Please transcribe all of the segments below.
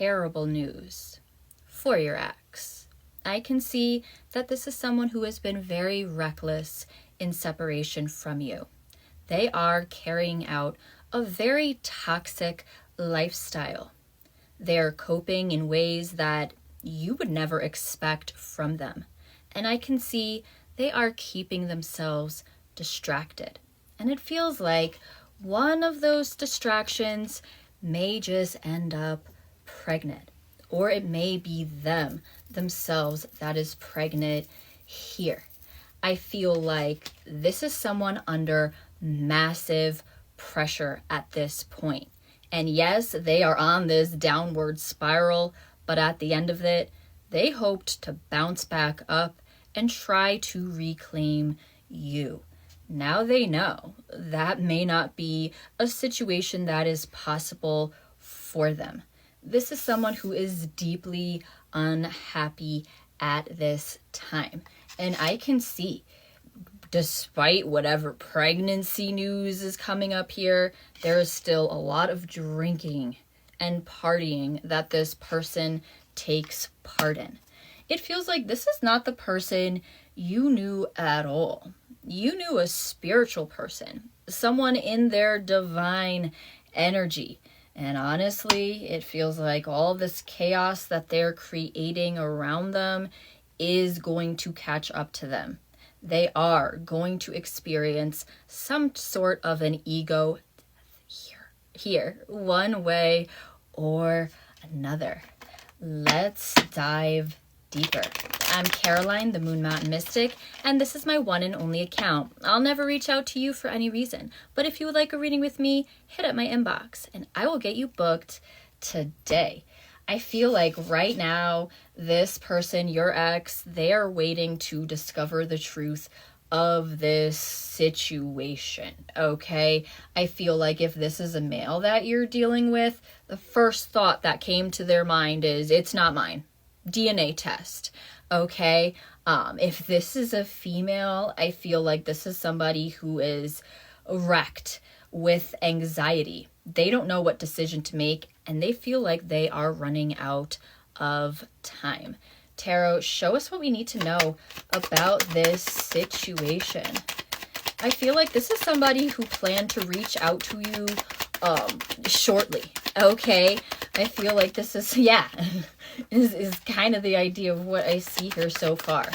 terrible news for your ex. I can see that this is someone who has been very reckless in separation from you. They are carrying out a very toxic lifestyle. They're coping in ways that you would never expect from them. And I can see they are keeping themselves distracted. And it feels like one of those distractions may just end up pregnant. Or it may be themselves that is pregnant here. I feel like this is someone under massive pressure at this point. And yes, they are on this downward spiral, but at the end of it, they hoped to bounce back up and try to reclaim you. Now they know that may not be a situation that is possible for them. This is someone who is deeply unhappy at this time. And I can see, despite whatever pregnancy news is coming up here, there is still a lot of drinking and partying that this person takes part in. It feels like this is not the person you knew at all. You knew a spiritual person, someone in their divine energy. And honestly, it feels like all this chaos that they're creating around them is going to catch up to them. They are going to experience some sort of an ego here, one way or another. Let's dive deeper. I'm Caroline, the Moon Mountain Mystic, and this is my one and only account. I'll never reach out to you for any reason, but if you would like a reading with me, hit up my inbox and I will get you booked today. I feel like right now, this person, your ex, they are waiting to discover the truth of this situation, okay? I feel like if this is a male that you're dealing with, the first thought that came to their mind is, it's not mine. DNA test, okay? If this is a female, I feel like this is somebody who is wrecked with anxiety. They don't know what decision to make, and they feel like they are running out of time. Tarot, show us what we need to know about this situation. I feel like this is somebody who planned to reach out to you shortly, okay? I feel like this is, is kind of the idea of what I see here so far.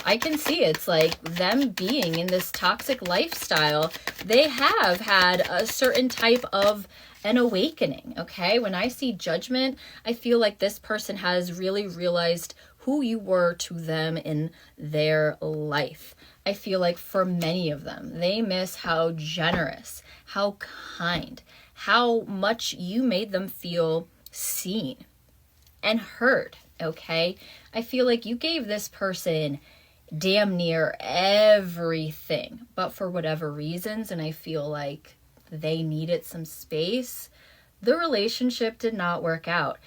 I can see it's like them being in this toxic lifestyle. They have had a certain type of an awakening, okay? When I see Judgment, I feel like this person has really realized who you were to them in their life. I feel like for many of them, they miss how generous, how kind, how much you made them feel seen and heard, okay? I feel like you gave this person damn near everything, but for whatever reasons, and I feel like they needed some space, the relationship did not work out.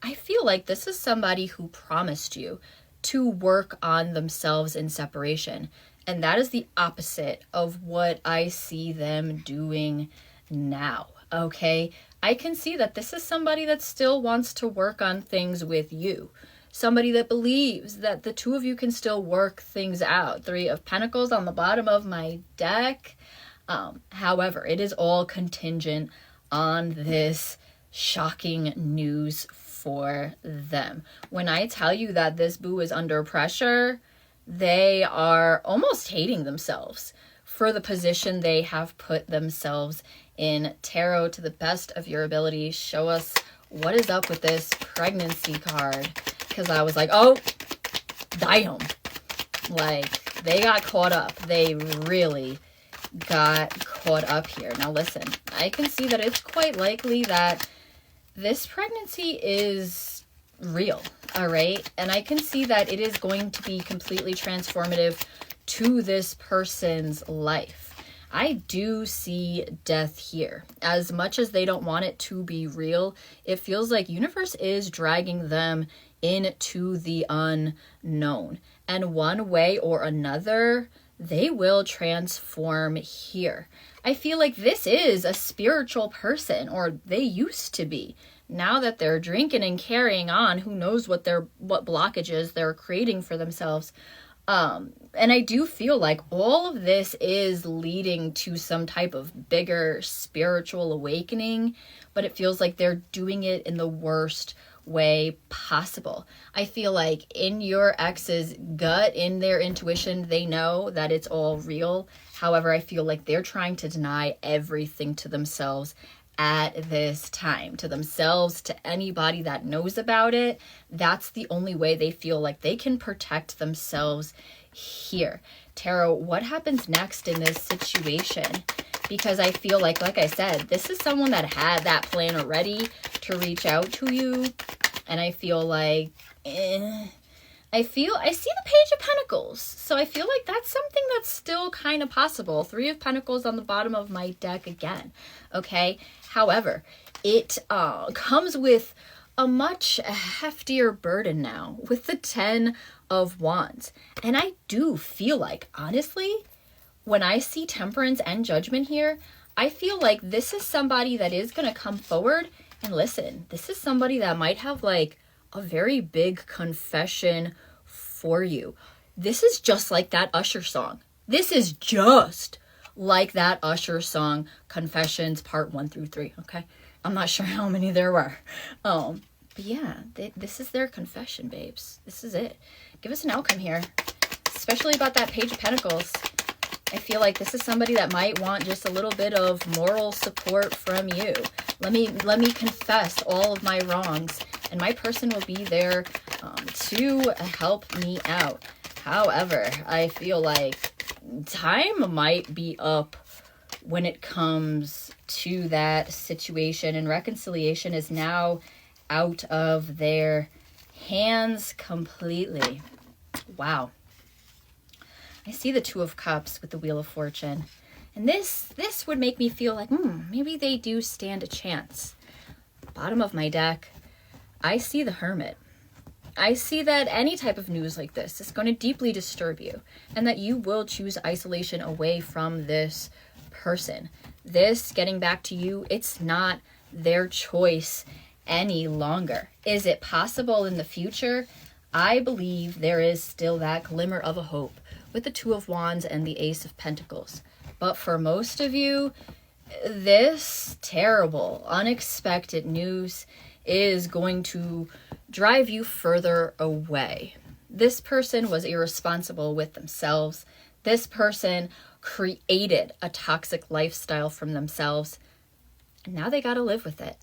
I feel like this is somebody who promised you to work on themselves in separation, and that is the opposite of what I see them doing now, okay? I can see that this is somebody that still wants to work on things with you. Somebody that believes that the two of you can still work things out. 3 of Pentacles on the bottom of my deck. However, it is all contingent on this shocking news for them. When I tell you that this boo is under pressure, they are almost hating themselves for the position they have put themselves in. Tarot, to the best of your ability, show us what is up with this pregnancy card. Because I was like, oh, damn. Like, they got caught up. They really got caught up here. Now listen, I can see that it's quite likely that this pregnancy is real, all right? And I can see that it is going to be completely transformative to this person's life. I do see death here. As much as they don't want it to be real, it feels like universe is dragging them into the unknown. And one way or another, they will transform here. I feel like this is a spiritual person, or they used to be. now that they're drinking and carrying on, who knows what blockages they're creating for themselves. And I do feel like all of this is leading to some type of bigger spiritual awakening, but it feels like they're doing it in the worst way possible. I feel like in your ex's gut, in their intuition, they know that it's all real. However, I feel like they're trying to deny everything to themselves at this time, to themselves, to anybody that knows about it. That's the only way they feel like they can protect themselves here. Tarot, what happens next in this situation? Because I feel like I said, this is someone that had that plan already to reach out to you. And I feel like, I see the Page of Pentacles. So I feel like that's something that's still kind of possible. 3 of Pentacles on the bottom of my deck again. Okay. However, it comes with a much heftier burden now with the 10 of Wands. And I do feel like, honestly, when I see Temperance and Judgment here, I feel like this is somebody that is going to come forward and listen. This is somebody that might have like a very big confession for you. This is just like that Usher song. This is just like that Usher song, Confessions Part 1 through 3. Okay. I'm not sure how many there were. But yeah, this is their confession, babes. This is it. Give us an outcome here, especially about that Page of Pentacles. I feel like this is somebody that might want just a little bit of moral support from you. Let me confess all of my wrongs, and my person will be there to help me out. However, I feel like time might be up when it comes to that situation, and reconciliation is now out of their hands completely. Wow. I see the 2 of Cups with the Wheel of Fortune. And this would make me feel like, maybe they do stand a chance. Bottom of my deck, I see the Hermit. I see that any type of news like this is going to deeply disturb you, and that you will choose isolation away from this person. This getting back to you, it's not their choice any longer. Is it possible in the future? I believe there is still that glimmer of a hope with the 2 of Wands and the Ace of Pentacles. But for most of you, this terrible, unexpected news is going to drive you further away. This person was irresponsible with themselves. This person created a toxic lifestyle from themselves, and now they got to live with it.